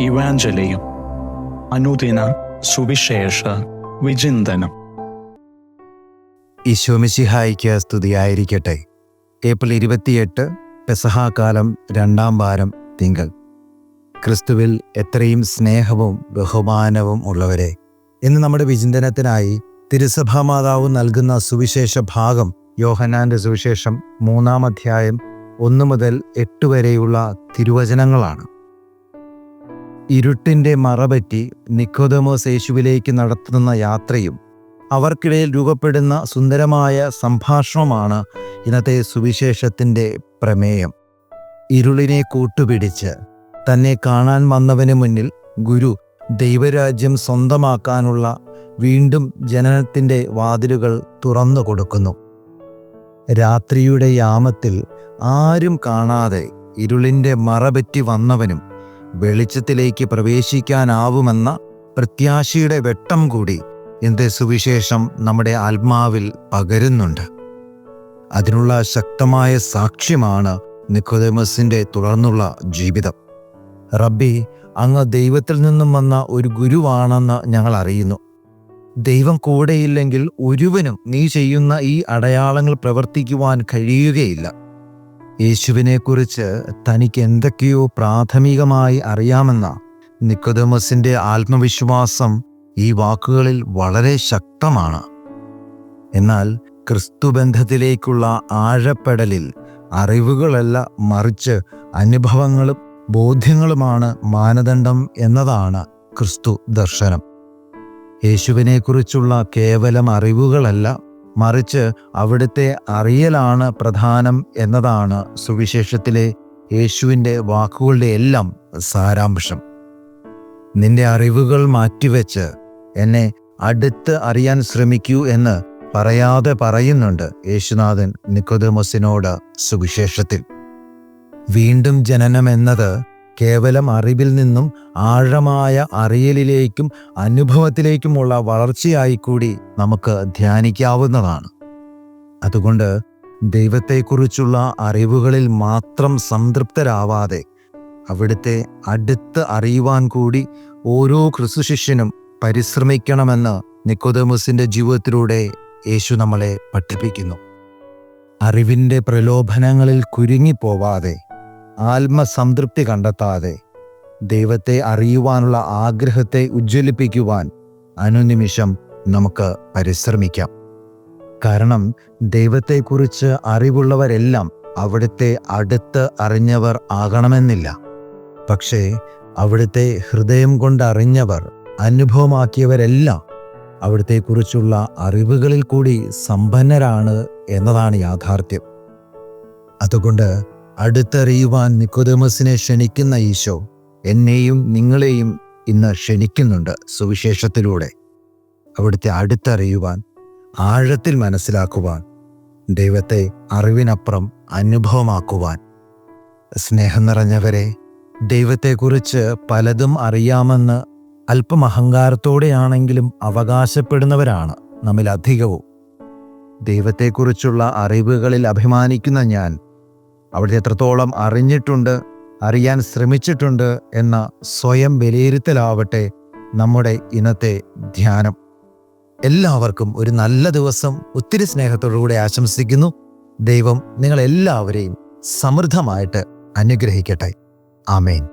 ഇവാഞ്ചലിയും അനുദിന സുവിശേഷ വിചിന്തനം. ഈശോമിശിഹായിക്ക് സ്തുതിയായിരിക്കട്ടെ. ഏപ്രിൽ 28 പെസഹാകാലം 2-ാം വാരം തിങ്കൾ. ക്രിസ്തുവിൽ എത്രയും സ്നേഹവും ബഹുമാനവും ഉള്ളവരെ, ഇന്ന് നമ്മുടെ വിചിന്തനത്തിനായി തിരുസഭാ മാതാവ് നൽകുന്ന സുവിശേഷ ഭാഗം യോഹന്നാന്റെ സുവിശേഷം 3-ാം അധ്യായം 1 മുതൽ 8 വരെയുള്ള തിരുവചനങ്ങളാണ്. ഇരുട്ടിൻ്റെ മറപറ്റി നിക്കോദെമോസ് യേശുവിലേക്ക് നടത്തുന്ന യാത്രയും അവർക്കിടയിൽ രൂപപ്പെടുന്ന സുന്ദരമായ സംഭാഷണമാണ് ഇന്നത്തെ സുവിശേഷത്തിൻ്റെ പ്രമേയം. ഇരുളിനെ കൂട്ടുപിടിച്ച് തന്നെ കാണാൻ വന്നവന് മുന്നിൽ ഗുരു ദൈവരാജ്യം സ്വന്തമാക്കാനുള്ള വീണ്ടും ജനനത്തിൻ്റെ വാതിലുകൾ തുറന്നു കൊടുക്കുന്നു. രാത്രിയുടെ യാമത്തിൽ ആരും കാണാതെ ഇരുളിൻ്റെ മറപറ്റി വന്നവനും വെളിച്ചത്തിലേക്ക് പ്രവേശിക്കാനാവുമെന്ന പ്രത്യാശയുടെ വെട്ടം കൂടി ഇന്നത്തെ സുവിശേഷം നമ്മുടെ ആത്മാവിൽ പകരുന്നുണ്ട്. അതിനുള്ള ശക്തമായ സാക്ഷ്യമാണ് നിക്കോദെമോസിൻ്റെ തുടർന്നുള്ള ജീവിതം. റബ്ബി, അങ്ങ് ദൈവത്തിൽ നിന്നും വന്ന ഒരു ഗുരുവാണെന്ന് ഞങ്ങൾ അറിയുന്നു. ദൈവം കൂടെയില്ലെങ്കിൽ ഒരുവനും നീ ചെയ്യുന്ന ഈ അടയാളങ്ങൾ പ്രവർത്തിക്കുവാൻ കഴിയുകയില്ല. യേശുവിനെക്കുറിച്ച് തനിക്ക് എന്തൊക്കെയോ പ്രാഥമികമായി അറിയാമെന്ന നിക്കോദെമോസിൻ്റെ ആത്മവിശ്വാസം ഈ വാക്കുകളിൽ വളരെ ശക്തമാണ്. എന്നാൽ ക്രിസ്തുബന്ധത്തിലേക്കുള്ള ആഴപ്പെടലിൽ അറിവുകളല്ല, മറിച്ച് അനുഭവങ്ങളും ബോധ്യങ്ങളുമാണ് മാനദണ്ഡം എന്നതാണ് ക്രിസ്തു ദർശനം. യേശുവിനെക്കുറിച്ചുള്ള കേവലം അറിവുകളല്ല, മറിച്ച് അവിടുത്തെ അറിയലാണ് പ്രധാനം എന്നതാണ് സുവിശേഷത്തിലെ യേശുവിൻ്റെ വാക്കുകളുടെ എല്ലാം സാരാംശം. നിന്റെ അറിവുകൾ മാറ്റിവെച്ച് എന്നെ അടുത്ത് അറിയാൻ ശ്രമിക്കൂ എന്ന് പറയാതെ പറയുന്നുണ്ട് യേശുനാഥൻ നിക്കോദെമോസിനോട് സുവിശേഷത്തിൽ. വീണ്ടും ജനനം എന്നത് കേവലം അറിവിൽ നിന്നും ആഴമായ അറിയലിലേക്കും അനുഭവത്തിലേക്കുമുള്ള വളർച്ചയായി കൂടി നമുക്ക് ധ്യാനിക്കാവുന്നതാണ്. അതുകൊണ്ട് ദൈവത്തെക്കുറിച്ചുള്ള അറിവുകളിൽ മാത്രം സംതൃപ്തരാവാതെ അവിടുത്തെ അടുത്ത് അറിയുവാൻ കൂടി ഓരോ ക്രിസ്തുശിഷ്യനും പരിശ്രമിക്കണമെന്ന് നിക്കോദെമോസിൻ്റെ ജീവിതത്തിലൂടെ യേശു നമ്മളെ പഠിപ്പിക്കുന്നു. അറിവിൻ്റെ പ്രലോഭനങ്ങളിൽ കുരുങ്ങിപ്പോവാതെ, ആത്മസംതൃപ്തി കണ്ടെത്താതെ, ദൈവത്തെ അറിയുവാനുള്ള ആഗ്രഹത്തെ ഉജ്ജ്വലിപ്പിക്കുവാൻ അനുനിമിഷം നമുക്ക് പരിശ്രമിക്കാം. കാരണം ദൈവത്തെക്കുറിച്ച് അറിവുള്ളവരെല്ലാം അവിടുത്തെ അടുത്ത് അറിഞ്ഞവർ ആകണമെന്നില്ല. പക്ഷേ അവിടുത്തെ ഹൃദയം കൊണ്ടറിഞ്ഞവർ, അനുഭവമാക്കിയവരെല്ലാം അവിടുത്തെക്കുറിച്ചുള്ള അറിവുകളിൽ കൂടി സമ്പന്നരാണ് എന്നതാണ് യാഥാർത്ഥ്യം. അതുകൊണ്ട് അടുത്തറിയുവാൻ നിക്കോദെമോസിനെ ക്ഷണിക്കുന്ന ഈശോ എന്നെയും നിങ്ങളെയും ഇന്ന് ക്ഷണിക്കുന്നുണ്ട് സുവിശേഷത്തിലൂടെ. അവിടുത്തെ അടുത്തറിയുവാൻ, ആഴത്തിൽ മനസ്സിലാക്കുവാൻ, ദൈവത്തെ അറിവിനപ്പുറം അനുഭവമാക്കുവാൻ. സ്നേഹം നിറഞ്ഞവരെ, ദൈവത്തെക്കുറിച്ച് പലതും അറിയാമെന്ന് അല്പം അഹങ്കാരത്തോടെയാണെങ്കിലും അവകാശപ്പെടുന്നവരാണ് നമ്മിൽ അധികവും. ദൈവത്തെക്കുറിച്ചുള്ള അറിവുകളിൽ അഭിമാനിക്കുന്ന ഞാൻ അവിടുത്തെ എത്രത്തോളം അറിഞ്ഞിട്ടുണ്ട്, അറിയാൻ ശ്രമിച്ചിട്ടുണ്ട് എന്ന സ്വയം വിലയിരുത്തലാവട്ടെ നമ്മുടെ ഇന്നത്തെ ധ്യാനം. എല്ലാവർക്കും ഒരു നല്ല ദിവസം ഒത്തിരി സ്നേഹത്തോടുകൂടെ ആശംസിക്കുന്നു. ദൈവം നിങ്ങളെല്ലാവരെയും സമൃദ്ധമായിട്ട് അനുഗ്രഹിക്കട്ടെ. ആമേൻ.